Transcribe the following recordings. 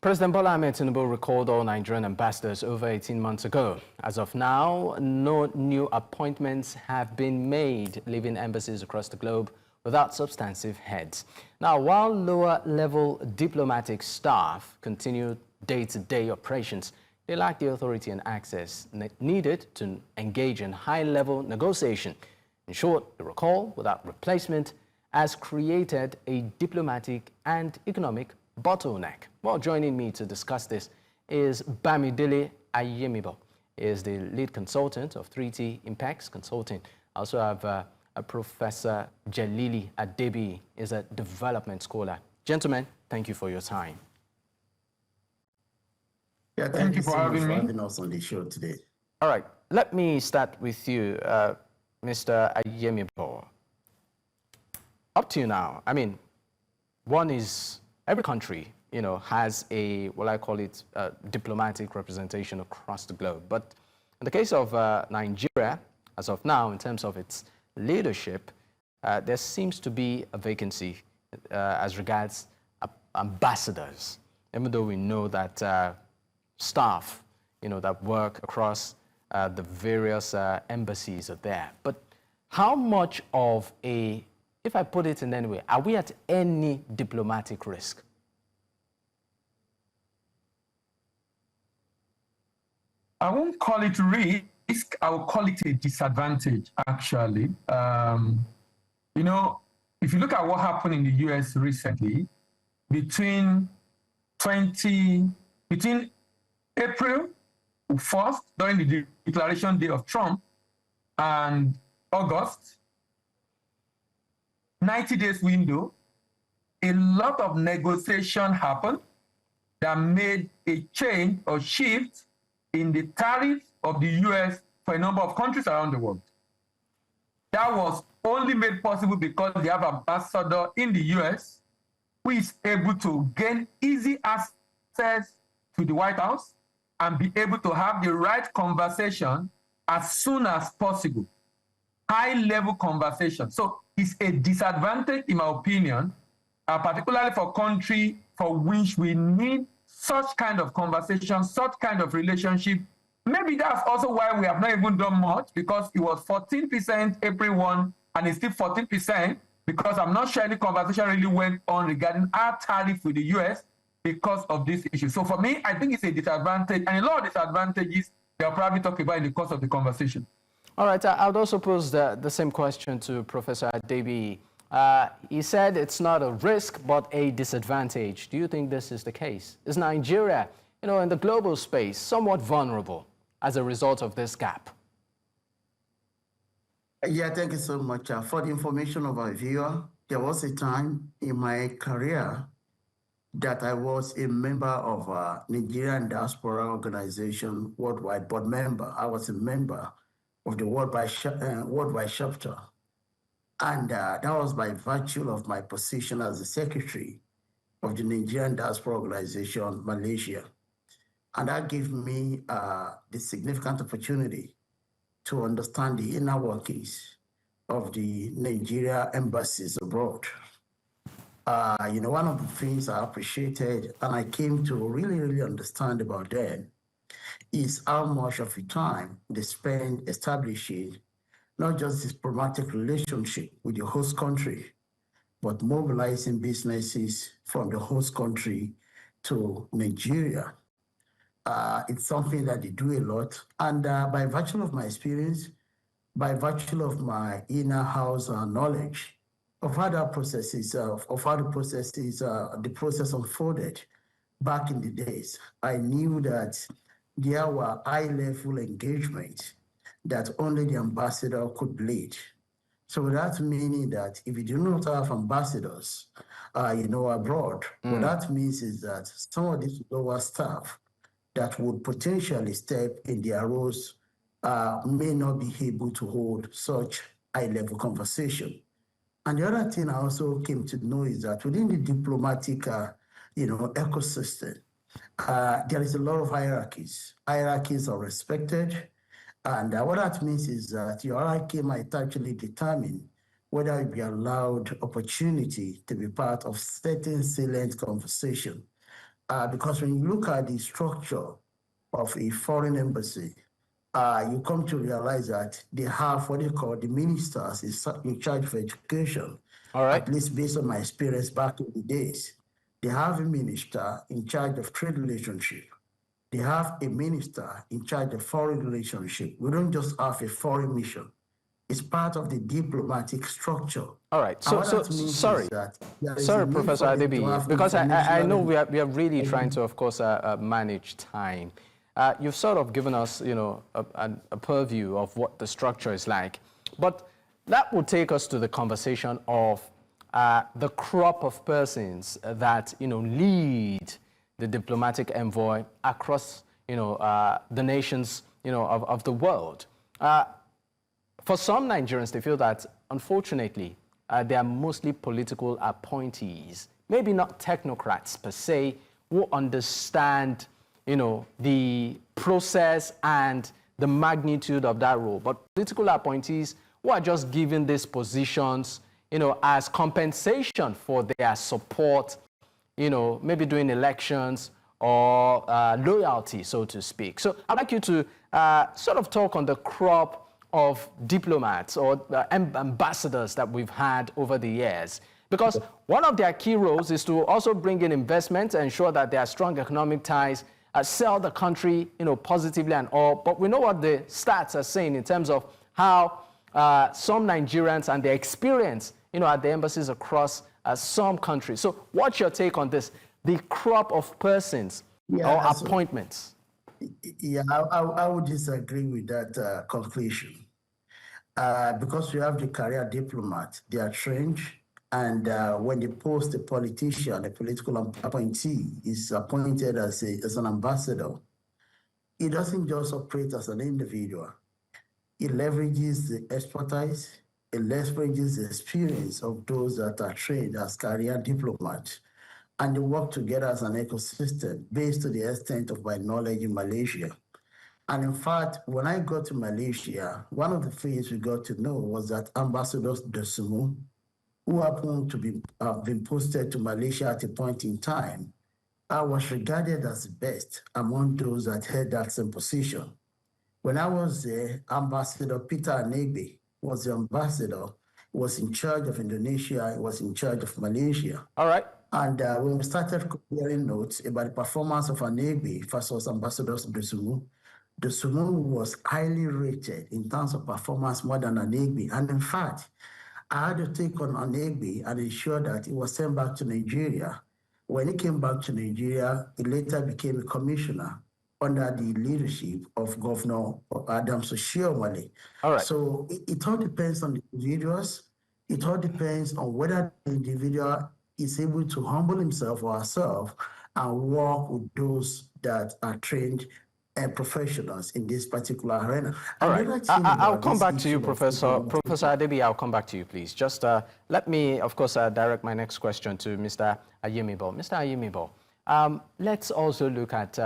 President Bola Tinubu recalled all Nigerian ambassadors over 18 months ago. As of now, no new appointments have been made, leaving embassies across the globe without substantive heads. Now, while lower-level diplomatic staff continue day-to-day operations, they lack the authority and access needed to engage in high-level negotiation. In short, the recall without replacement has created a diplomatic and economic bottleneck. Well, joining me to discuss this is Bamidele Ayemibo. He is the lead consultant of 3T Impex Consulting. I also have a Professor Jelili Adebiyi, is a development scholar. Gentlemen, thank you for your time. Yeah, thank you for having us on the show today. All right, let me start with you, Mr. Ayemibo. Up to now, I mean, one is every country, has a, what I call it, diplomatic representation across the globe. But in the case of Nigeria, as of now, in terms of its leadership, there seems to be a vacancy as regards ambassadors, even though we know that staff, that work across the various embassies are there. But how much of a, if I put it in any way, are we at any diplomatic risk? I won't call it risk, I will call it a disadvantage, actually. If you look at what happened in the US recently, between April 1st, during the declaration day of Trump, and August, 90 days window, a lot of negotiation happened that made a change or shift in the tariff of the US for a number of countries around the world. That was only made possible because they have an ambassador in the US who is able to gain easy access to the White House and be able to have the right conversation as soon as possible. High-level conversation. So it's a disadvantage, in my opinion, particularly for country for which we need such kind of conversation, such kind of relationship. Maybe that's also why we have not even done much, because it was 14% April 1, and it's still 14%, because I'm not sure any conversation really went on regarding our tariff with the US because of this issue. So for me, I think it's a disadvantage, and a lot of disadvantages they'll probably talk about in the course of the conversation. All right, I would also pose the same question to Professor Adebiyi. He said it's not a risk, but a disadvantage. Do you think this is the case? Is Nigeria, in the global space, somewhat vulnerable as a result of this gap? Yeah, thank you so much. For the information of our viewer, there was a time in my career that I was a member of a Nigerian diaspora organization, worldwide board member. I was a member of the worldwide chapter. And that was by virtue of my position as the secretary of the Nigerian diaspora organization, Malaysia. And that gave me the significant opportunity to understand the inner workings of the Nigeria embassies abroad. One of the things I appreciated and I came to really, really understand about them is how much of the time they spend establishing not just this diplomatic relationship with the host country, but mobilizing businesses from the host country to Nigeria. It's something that they do a lot. And by virtue of my experience, by virtue of my inner house knowledge of how the process unfolded back in the days, I knew that there were high-level engagement that only the ambassador could lead. So that meaning that if you do not have ambassadors, abroad, what that means is that some of these lower staff that would potentially step in their roles may not be able to hold such high-level conversation. And the other thing I also came to know is that within the diplomatic, ecosystem, there is a lot of hierarchies. Hierarchies are respected. And what that means is that your hierarchy might actually determine whether you be allowed opportunity to be part of certain salient conversation. because when you look at the structure of a foreign embassy, you come to realize that they have what they call the ministers in charge of education. All right. At least based on my experience back in the days, they have a minister in charge of trade relationship. They have a minister in charge of foreign relationship. We don't just have a foreign mission. It's part of the diplomatic structure. All right. So sorry, Professor Adebiyi, because I know we are really trying to, of course, manage time. You've sort of given us, you know, a purview of what the structure is like, but that will take us to the conversation of the crop of persons that, you know, lead the diplomatic envoy across, you know, the nations, you know, of the world. For some Nigerians, they feel that, unfortunately, they are mostly political appointees, maybe not technocrats per se, who understand, you know, the process and the magnitude of that role, but political appointees who are just given these positions, you know, as compensation for their support, you know, maybe during elections or loyalty, so to speak. So I'd like you to sort of talk on the crop of diplomats or ambassadors that we've had over the years, because one of their key roles is to also bring in investment, ensure that there are strong economic ties, sell the country, you know, positively and all. But we know what the stats are saying in terms of how some Nigerians and their experience, you know, at the embassies across some countries. So what's your take on this, the crop of persons or appointments? Yeah, I would disagree with that conclusion. Because we have the career diplomat, they are trained, and when they post a politician, a political appointee is appointed as an ambassador, he doesn't just operate as an individual. He leverages the expertise, it leverages the experience of those that are trained as career diplomats, and they work together as an ecosystem based to the extent of my knowledge in Malaysia. And in fact, when I got to Malaysia, one of the things we got to know was that Ambassador Dosunmu, who happened to have been posted to Malaysia at a point in time, was regarded as the best among those that held that same position. When I was there, Ambassador Peter Anegbe was the ambassador. He was in charge of Indonesia. He was in charge of Malaysia. All right. And when we started comparing notes about the performance of Anegbe versus Ambassador Dosunmu, Dosunmu was highly rated in terms of performance more than Anegbe. And in fact, I had to take on Anegbe and ensure that he was sent back to Nigeria. When he came back to Nigeria, he later became a commissioner under the leadership of Governor Adams Oshiomhole. All right. So it all depends on the individuals. It all depends on whether the individual is able to humble himself or herself and work with those that are trained and professionals in this particular arena. All right. I'll come back to you, Professor Adebiyi. I'll come back to you, please. Just let me, of course, direct my next question to Mr. Ayemibo. Mr. Ayemibo, let's also look at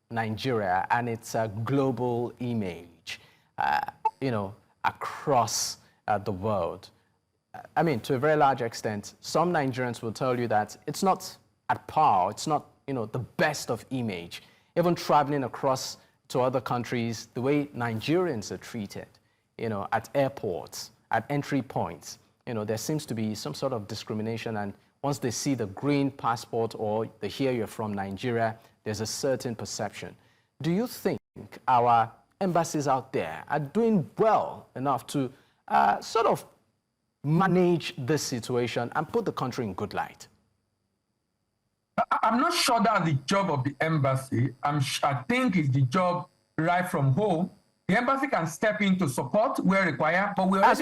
Nigeria and its global image, you know, across the world. I mean, to a very large extent, some Nigerians will tell you that it's not at par, it's not, you know, the best of image. Even traveling across to other countries, the way Nigerians are treated, you know, at airports, at entry points, you know, there seems to be some sort of discrimination. And once they see the green passport or they hear you're from Nigeria, there's a certain perception. Do you think our embassies out there are doing well enough to sort of manage this situation and put the country in good light? I'm not sure that's the job of the embassy. I think it's the job right from home. The embassy can step in to support where required, but we already as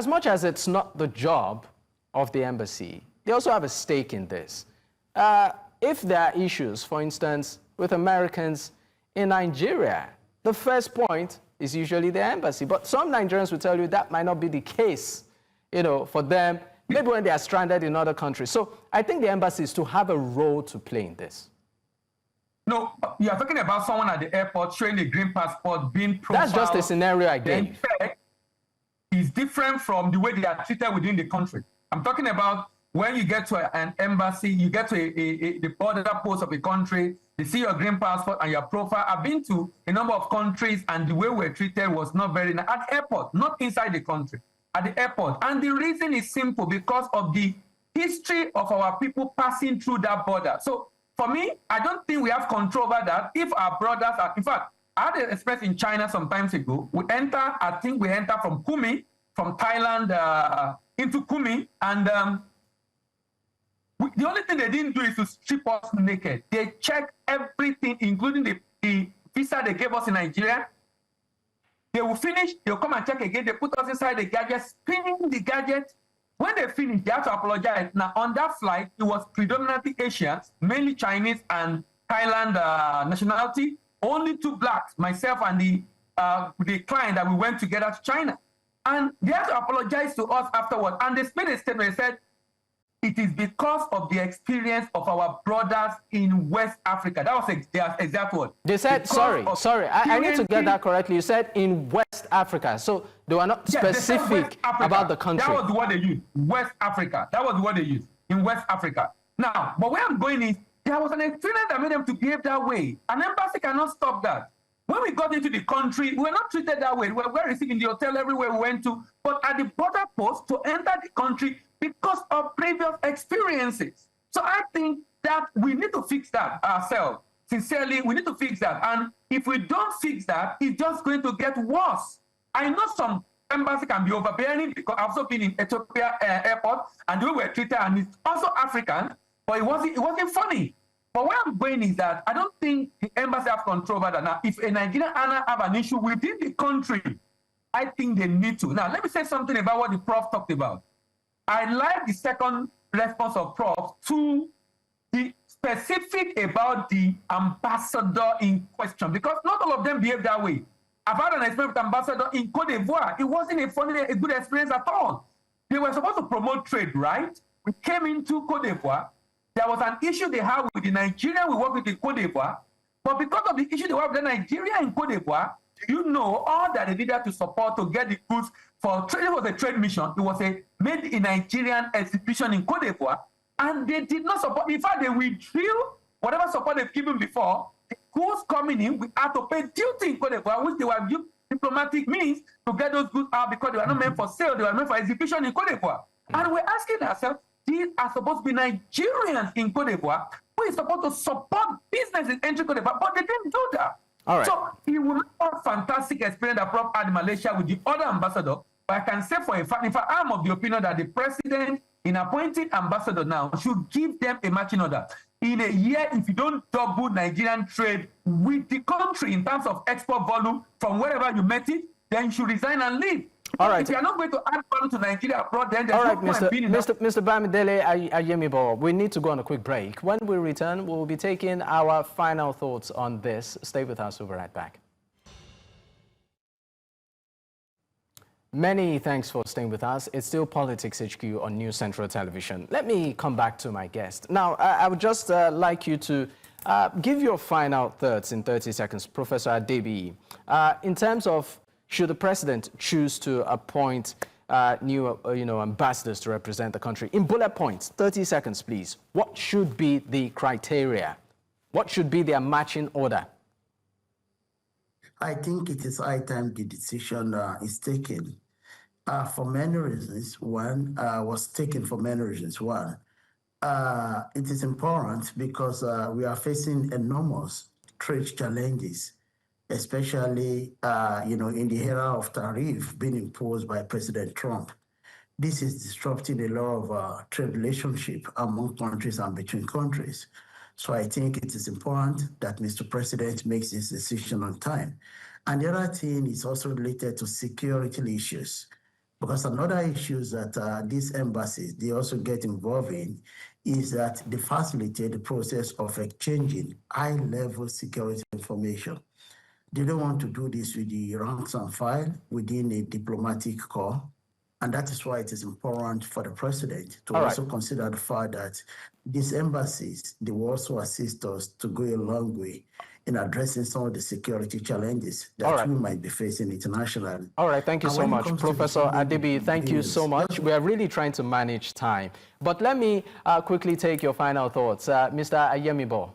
much as it's not the job of the embassy, they also have a stake in this. If there are issues, for instance, with Americans in Nigeria, the first point is usually the embassy. But some Nigerians will tell you that might not be the case, you know, for them, maybe when they are stranded in other countries. So I think the embassy is to have a role to play in this. No, you're talking about someone at the airport showing a green passport, being profiled. That's just a scenario I gave. Is different from the way they are treated within the country. I'm talking about when you get to an embassy, you get to the border post of a country, they see your green passport and your profile. I've been to a number of countries, and the way we're treated was not very nice. At the airport, not inside the country, at the airport. And the reason is simple, because of the history of our people passing through that border. So for me, I don't think we have control over that. If our brothers are, in fact, I had an experience in China some time ago. I think we enter from Kunming, from Thailand into Kunming, and the only thing they didn't do is to strip us naked. They checked everything, including the visa they gave us in Nigeria. They will finish, they'll come and check again. They put us inside the gadget, spinning the gadget. When they finish, they have to apologize. Now, on that flight, it was predominantly Asians, mainly Chinese and Thailand nationality. Only 2 blacks, myself and the client that we went together to China. And they had to apologize to us afterward. And they made a statement. They said, it is because of the experience of our brothers in West Africa. That was their exact word. They said, sorry, I need to get that correctly. You said in West Africa. So they were not specific about the country. That was the word they used, West Africa. That was the word they used, in West Africa. Now, but where I'm going is, there was an experience that made them to behave that way. An embassy cannot stop that. When we got into the country, we were not treated that way. We were received in the hotel everywhere we went to. But at the border post, to enter the country, because of previous experiences. So I think that we need to fix that ourselves. Sincerely, we need to fix that. And if we don't fix that, it's just going to get worse. I know some embassy can be overbearing, because I've also been in Ethiopia airport, and the way we're treated, and it's also African, but it wasn't funny. But where I'm going is that I don't think the embassy have control over that. Now, if a Nigerian have an issue within the country, I think they need to. Now, let me say something about what the Prof talked about. I like the second response of Prof to the specific about the ambassador in question, because not all of them behave that way. I've had an experience with ambassador in Cote d'Ivoire. It wasn't a good experience at all. They were supposed to promote trade, right? We came into Cote d'Ivoire. There was an issue they had with the Nigerian we work with in Cote d'Ivoire, but because of the issue they have with the Nigerian in Cote d'Ivoire, you know, all that they needed to support to get the goods for trade. It was a trade mission. It was a made in Nigerian exhibition in Cote d'Ivoire, and they did not support. In fact, they withdrew whatever support they've given before. The goods coming in, we had to pay duty in Cote d'Ivoire, which they were using diplomatic means to get those goods out, because they were not meant for sale. They were meant for exhibition in Cote d'Ivoire. And we're asking ourselves, these are supposed to be Nigerians in Cote d'Ivoire who is supposed to support business in entry Cote d'Ivoire, but they didn't do that. All right. So it will have a fantastic experience that Prof had in Malaysia with the other ambassador. But I can say for a fact, in fact, I'm of the opinion that the president, in appointing ambassador now, should give them a matching order. In a year, if you don't double Nigerian trade with the country in terms of export volume from wherever you met it, then you should resign and leave. All right. If you are not going to add value to Nigeria abroad, then there's all right, no point being in that. Mr. Bamidele Ayemibo, we need to go on a quick break. When we return, we'll be taking our final thoughts on this. Stay with us. We'll be right back. Many thanks for staying with us. It's still Politics HQ on News Central Television. Let me come back to my guest. Now, I would just like you to give your final thoughts in 30 seconds, Professor Adebiyi. In terms of, should the president choose to appoint new ambassadors to represent the country? In bullet points, 30 seconds, please. What should be the criteria? What should be their matching order? I think it is high time the decision is taken for many reasons. One was taken for many reasons. One, it is important because we are facing enormous trade challenges, especially in the era of tariff being imposed by President Trump. This is disrupting a lot of trade relationship among countries and between countries. So I think it is important that Mr. President makes this decision on time. And the other thing is also related to security issues, because another issue that these embassies, they also get involved in is that they facilitate the process of exchanging high-level security information. They don't want to do this with the ranks and file within a diplomatic corps. And that is why it is important for the president to also consider the fact that these embassies, they will also assist us to go a long way in addressing some of the security challenges that we might be facing internationally. All right, thank you so much. Professor Adebiyi, thank you so much. We are really trying to manage time. But let me quickly take your final thoughts. Mr. Ayemibo.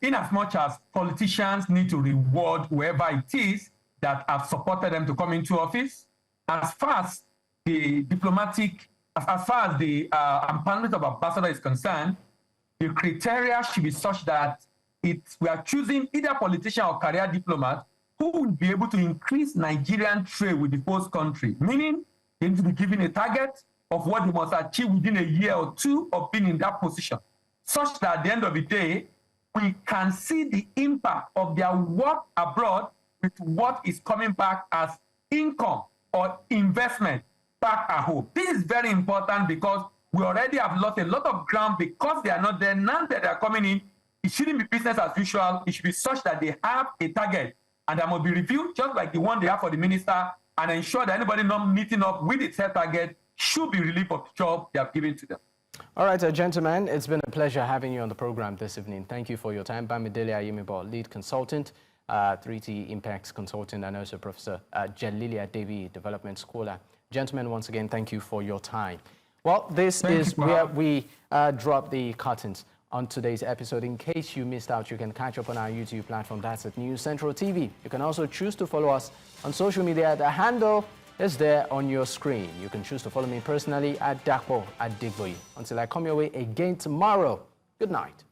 In as much as politicians need to reward whoever it is that have supported them to come into office, as far as the diplomatic, as far as the appointment of ambassador is concerned, the criteria should be such that we are choosing either politician or career diplomat who will be able to increase Nigerian trade with the host country, meaning they need to be given a target of what they must achieve within a year or two of being in that position, such that at the end of the day, we can see the impact of their work abroad with what is coming back as income or investment back at home. This is very important because we already have lost a lot of ground because they are not there. Now that they are coming in, it shouldn't be business as usual. It should be such that they have a target and that must be reviewed just like the one they have for the minister and ensure that anybody not meeting up with its set target should be relieved of the job they have given to them. All right, gentlemen, it's been a pleasure having you on the program this evening. Thank you for your time. Bamidele Ayemibo, lead consultant, 3T Impex Consulting, and also Professor Jelili Adebiyi, development scholar. Gentlemen, once again, thank you for your time. Well, this is where we drop the curtains on today's episode. In case you missed out, you can catch up on our YouTube platform. That's at News Central TV. You can also choose to follow us on social media. The handle is there on your screen. You can choose to follow me personally at Dakpo Adebiyi. Until I come your way again tomorrow, good night.